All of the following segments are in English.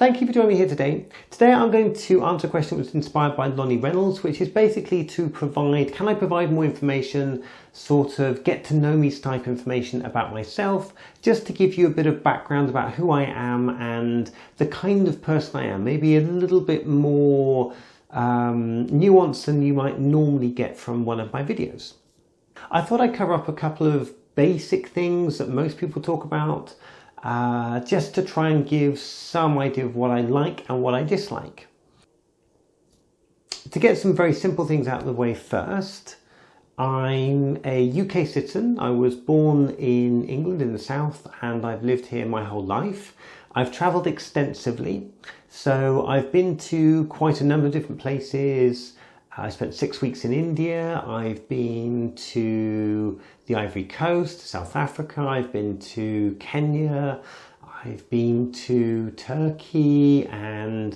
Thank you for joining me here today. Today I'm going to answer a question that was inspired by Lonnie Reynolds, which is basically to provide, can I provide more information, sort of get to know me type information about myself, just to give you a bit of background about who I am and the kind of person I am, maybe a little bit more nuanced than you might normally get from one of my videos. I thought I'd cover up a couple of basic things that most people talk about, just to try and give some idea of what I like and what I dislike. To get some very simple things out of the way first, I'm a UK citizen. I was born in England in the south and I've lived here my whole life. I've travelled extensively, so I've been to quite a number of different places. I spent 6 weeks in India, I've been to the Ivory Coast, South Africa, I've been to Kenya, I've been to Turkey and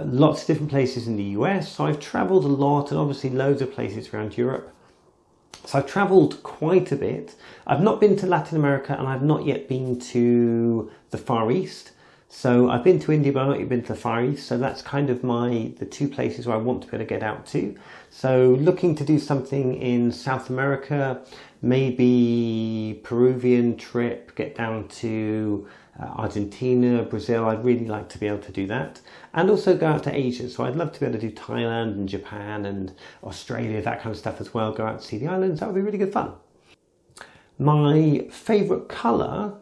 lots of different places in the US. So I've travelled a lot and obviously loads of places around Europe. So I've travelled quite a bit. I've not been to Latin America and I've not yet been to the Far East. So I've been to India, but I've not yet been to the Far East. So that's kind of the two places where I want to be able to get out to. So looking to do something in South America, maybe Peruvian trip, get down to Argentina, Brazil. I'd really like to be able to do that. And also go out to Asia. So I'd love to be able to do Thailand and Japan and Australia, that kind of stuff as well. Go out to see the islands. That would be really good fun. My favourite colour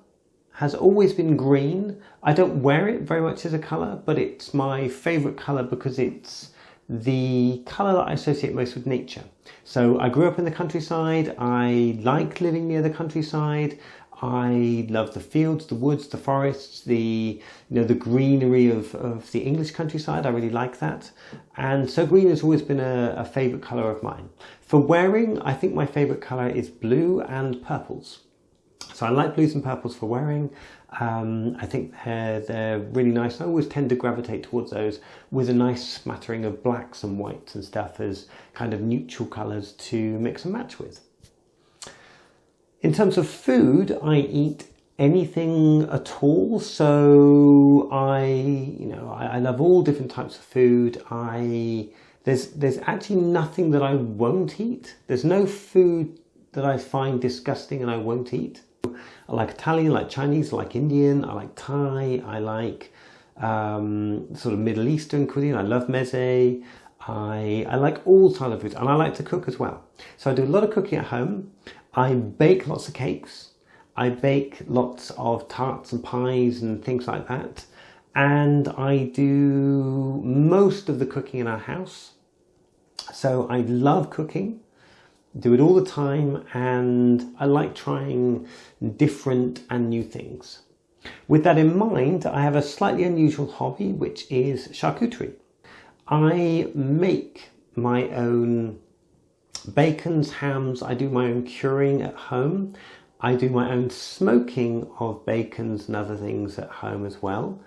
has always been green. I don't wear it very much as a colour, but it's my favourite colour because it's the colour that I associate most with nature. So I grew up in the countryside. I like living near the countryside. I love the fields, the woods, the forests, the greenery of the English countryside. I really like that. And so green has always been a favourite colour of mine. For wearing, I think my favourite colour is blue and purples. So I like blues and purples for wearing. I think they're really nice. I always tend to gravitate towards those with a nice smattering of blacks and whites and stuff as kind of neutral colours to mix and match with. In terms of food, I eat anything at all. So I love all different types of food. There's actually nothing that I won't eat. There's no food that I find disgusting and I won't eat. I like Italian, I like Chinese, I like Indian, I like Thai, I like sort of Middle Eastern cuisine. I love meze. I like all types of food and I like to cook as well. So I do a lot of cooking at home. I bake lots of cakes. I bake lots of tarts and pies and things like that. And I do most of the cooking in our house. So I love cooking. Do it all the time, and I like trying different and new things. With that in mind, I have a slightly unusual hobby, which is charcuterie. I make my own bacons, hams. I do my own curing at home. I do my own smoking of bacons and other things at home as well.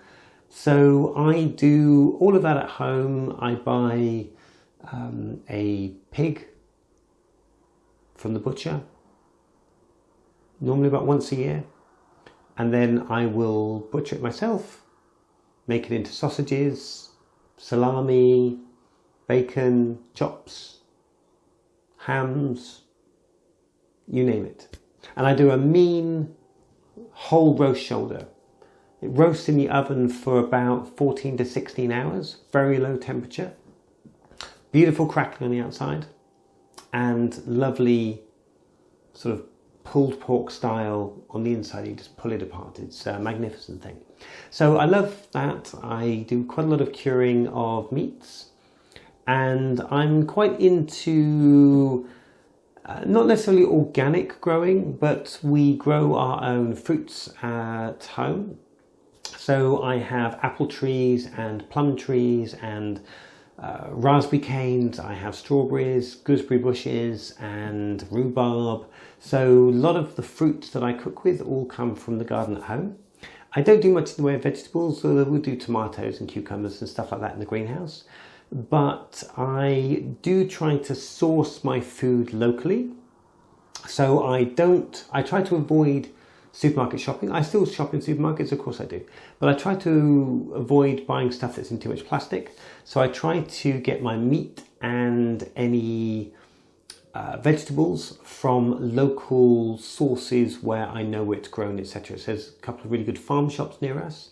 So I do all of that at home. I buy a pig from the butcher, normally about once a year, and then I will butcher it myself, make it into sausages, salami, bacon, chops, hams, you name it. And I do a mean whole roast shoulder. It roasts in the oven for about 14 to 16 hours, very low temperature, beautiful crackling on the outside, and lovely sort of pulled pork style on the inside. You just pull it apart. It's a magnificent thing. So I love that. I do quite a lot of curing of meats, and I'm quite into not necessarily organic growing, but we grow our own fruits at home. So I have apple trees and plum trees and raspberry canes. I have strawberries, gooseberry bushes and rhubarb. So a lot of the fruits that I cook with all come from the garden at home. I don't do much in the way of vegetables, so we'll do tomatoes and cucumbers and stuff like that in the greenhouse. But I do try to source my food locally. So I try to avoid supermarket shopping. I still shop in supermarkets, of course I do, but I try to avoid buying stuff that's in too much plastic. So I try to get my meat and any vegetables from local sources where I know where it's grown, etc. So there's a couple of really good farm shops near us,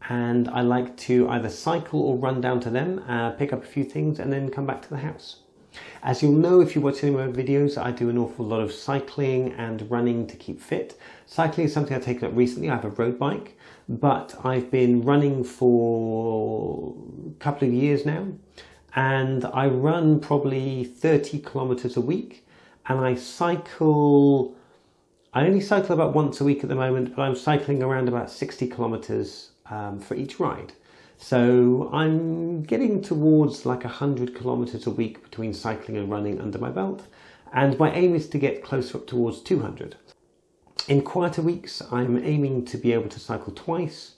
and I like to either cycle or run down to them, pick up a few things and then come back to the house. As you'll know if you watch any of my videos, I do an awful lot of cycling and running to keep fit. Cycling is something I've taken up recently. I have a road bike, but I've been running for a couple of years now, and I run probably 30 kilometers a week, and I only cycle about once a week at the moment, but I'm cycling around about 60 kilometers for each ride. So I'm getting towards like 100 kilometers a week between cycling and running under my belt, and my aim is to get closer up towards 200. In quieter weeks, I'm aiming to be able to cycle twice,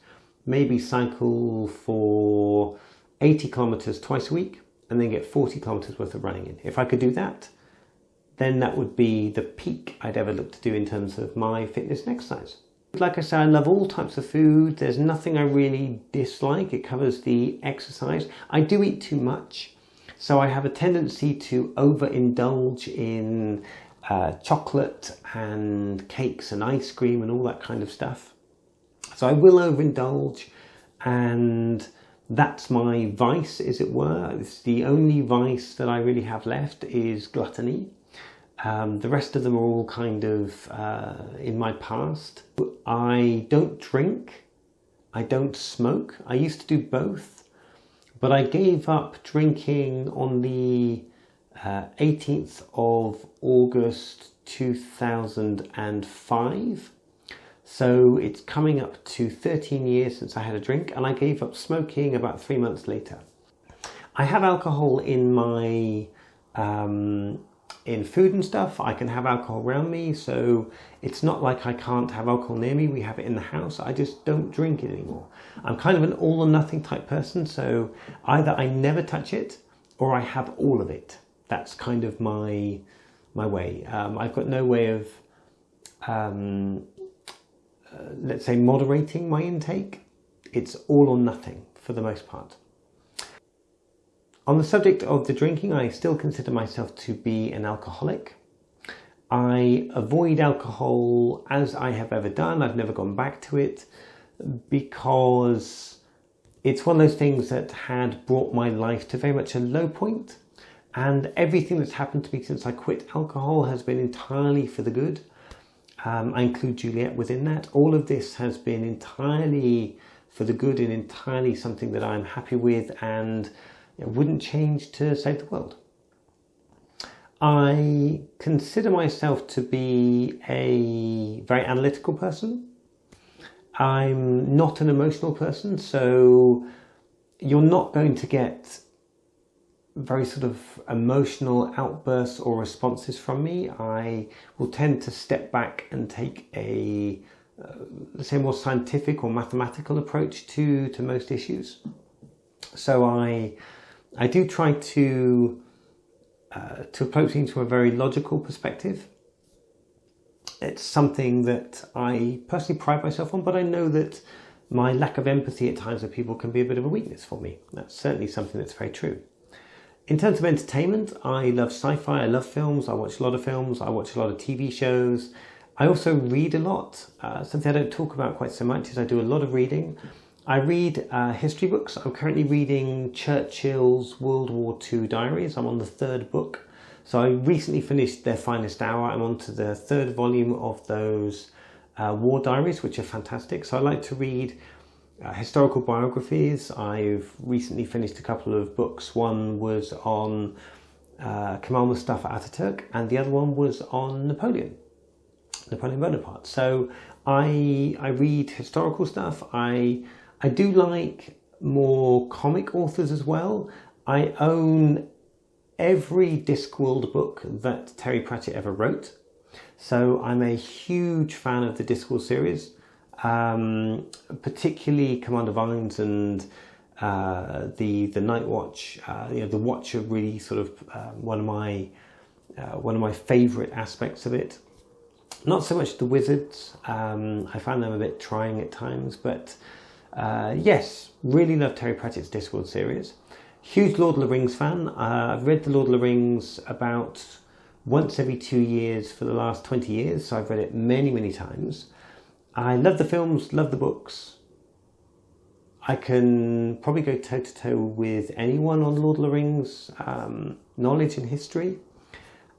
maybe cycle for 80 kilometers twice a week, and then get 40 kilometers worth of running in. If I could do that, then that would be the peak I'd ever look to do in terms of my fitness and exercise. Like I say, I love all types of food. There's nothing I really dislike. It covers the exercise. I do eat too much, so I have a tendency to overindulge in chocolate and cakes and ice cream and all that kind of stuff. So I will overindulge, and that's my vice, as it were. It's the only vice that I really have left is gluttony. The rest of them are all kind of in my past. I don't drink, I don't smoke. I used to do both, but I gave up drinking on the 18th of August 2005. So it's coming up to 13 years since I had a drink, and I gave up smoking about 3 months later. I have alcohol in my in food and stuff. I can have alcohol around me, so it's not like I can't have alcohol near me. We have it in the house. I just don't drink it anymore. I'm kind of an all or nothing type person, so either I never touch it or I have all of it. That's kind of my way. I've got no way of let's say moderating my intake. It's all or nothing for the most part. On the subject of the drinking, I still consider myself to be an alcoholic. I avoid alcohol as I have ever done. I've never gone back to it because it's one of those things that had brought my life to very much a low point, and everything that's happened to me since I quit alcohol has been entirely for the good. I include Juliette within that. All of this has been entirely for the good and entirely something that I'm happy with and wouldn't change to save the world. I consider myself to be a very analytical person. I'm not an emotional person, so you're not going to get very sort of emotional outbursts or responses from me. I will tend to step back and take a, let's say, more scientific or mathematical approach to most issues. So I do try to approach things from a very logical perspective. It's something that I personally pride myself on, but I know that my lack of empathy at times with people can be a bit of a weakness for me. That's certainly something that's very true. In terms of entertainment, I love sci-fi, I love films, I watch a lot of films, I watch a lot of TV shows. I also read a lot. Something I don't talk about quite so much is I do a lot of reading. I read history books. I'm currently reading Churchill's World War II diaries. I'm on the 3rd book. So I recently finished Their Finest Hour. I'm on to the 3rd volume of those war diaries, which are fantastic. So I like to read historical biographies. I've recently finished a couple of books. One was on Kemal Mustafa Ataturk, and the other one was on Napoleon Bonaparte. So I read historical stuff. I do like more comic authors as well. I own every Discworld book that Terry Pratchett ever wrote. So I'm a huge fan of the Discworld series, particularly Commander Vines and the Night Watch. The Watch are really sort of one of my favourite aspects of it. Not so much the wizards. I find them a bit trying at times, but yes, really love Terry Pratchett's Discworld series. Huge Lord of the Rings fan. I've read the Lord of the Rings about once every 2 years for the last 20 years, so I've read it many, many times. I love the films, love the books. I can probably go toe to toe with anyone on Lord of the Rings knowledge and history.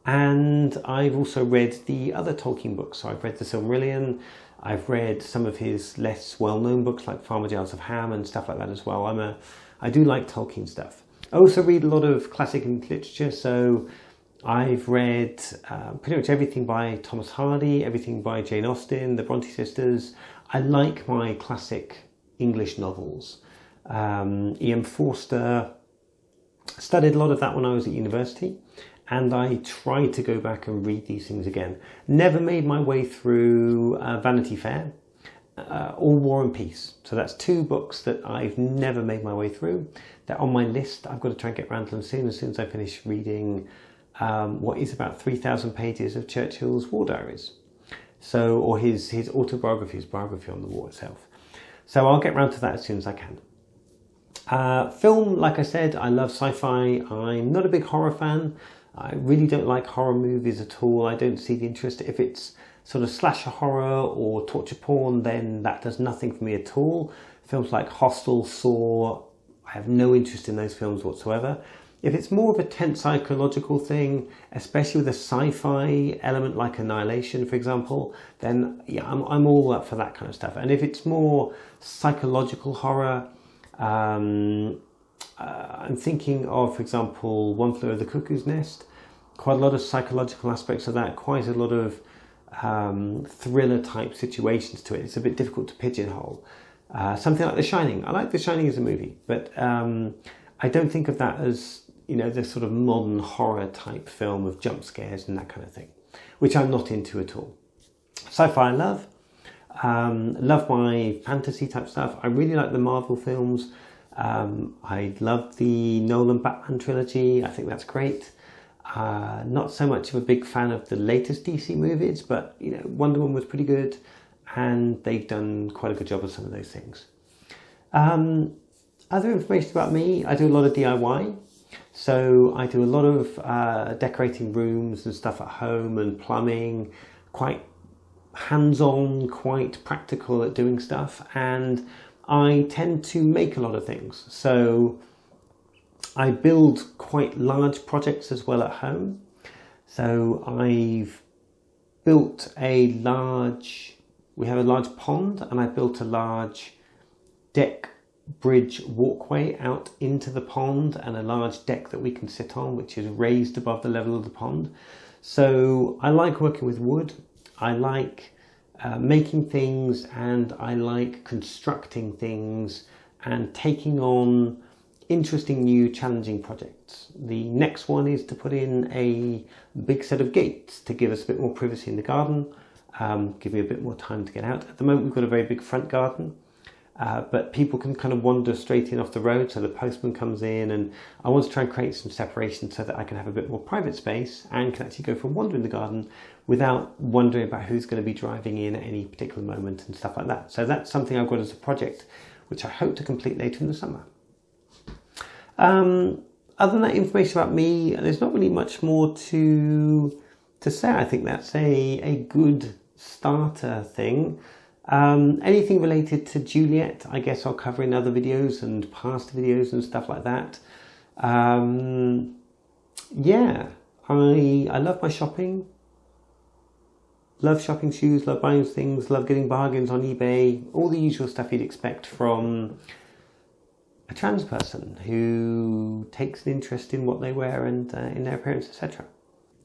And I've also read the other Tolkien books. So I've read the Silmarillion. I've read some of his less well-known books like Farmer Giles of Ham and stuff like that as well. I do like Tolkien stuff. I also read a lot of classic English literature. So I've read pretty much everything by Thomas Hardy, everything by Jane Austen, the Bronte sisters. I like my classic English novels. E.M. Forster. Studied a lot of that when I was at university, and I tried to go back and read these things again. Never made my way through Vanity Fair or War and Peace. So that's 2 books that I've never made my way through. They're on my list. I've got to try and get around to them soon as I finish reading what is about 3,000 pages of Churchill's war diaries. So, or his autobiography, his biography on the war itself. So I'll get around to that as soon as I can. Film, like I said, I love sci-fi. I'm not a big horror fan. I really don't like horror movies at all. I don't see the interest. If it's sort of slasher horror or torture porn, then that does nothing for me at all. Films like Hostel, Saw, I have no interest in those films whatsoever. If it's more of a tense psychological thing, especially with a sci-fi element like Annihilation, for example, then yeah, I'm all up for that kind of stuff. And if it's more psychological horror, I'm thinking of, for example, One Flew Over the Cuckoo's Nest. Quite a lot of psychological aspects of that, quite a lot of thriller type situations to it. It's a bit difficult to pigeonhole. Something like The Shining. I like The Shining as a movie, but I don't think of that as, you know, the sort of modern horror type film of jump scares and that kind of thing, which I'm not into at all. Sci-fi I love. Love my fantasy type stuff. I really like the Marvel films. I love the Nolan Batman trilogy. I think that's great. Not so much of a big fan of the latest DC movies, but you know, Wonder Woman was pretty good, and they've done quite a good job of some of those things. Other information about me, I do a lot of DIY. So I do a lot of decorating rooms and stuff at home and plumbing, quite hands-on, quite practical at doing stuff, and I tend to make a lot of things. So I build quite large projects as well at home. So I've built we have a large pond, and I built a large deck bridge walkway out into the pond and a large deck that we can sit on, which is raised above the level of the pond. So I like working with wood. I like making things, and I like constructing things and taking on interesting new challenging projects. The next one is to put in a big set of gates to give us a bit more privacy in the garden, give me a bit more time to get out. At the moment we've got a very big front garden, but people can kind of wander straight in off the road, so the postman comes in, and I want to try and create some separation so that I can have a bit more private space and can actually go for a wander in the garden without wondering about who's going to be driving in at any particular moment and stuff like that. So that's something I've got as a project which I hope to complete later in the summer. Other than that information about me, there's not really much more to say. I think that's a good starter thing. Anything related to Juliette, I guess I'll cover in other videos and past videos and stuff like that. Yeah, I love my shopping. Love shopping shoes, love buying things, love getting bargains on eBay. All the usual stuff you'd expect from a trans person who takes an interest in what they wear and in their appearance, etc.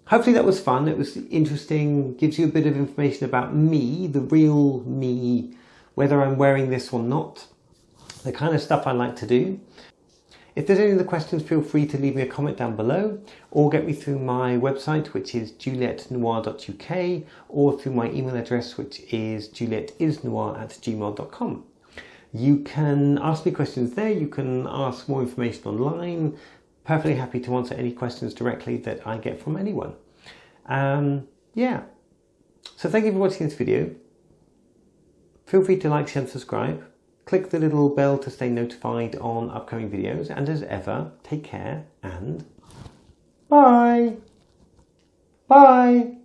Hopefully that was fun. It was interesting, gives you a bit of information about me, the real me, whether I'm wearing this or not, the kind of stuff I like to do. If there's any other questions, feel free to leave me a comment down below, or get me through my website, which is julietnoir.uk, or through my email address, which is julietisnoir@gmail.com. You can ask me questions there, you can ask more information online. Perfectly happy to answer any questions directly that I get from anyone. Yeah, So thank you for watching this video. Feel free to like, share and subscribe. Click the little bell to stay notified on upcoming videos. And as ever, take care and bye. Bye.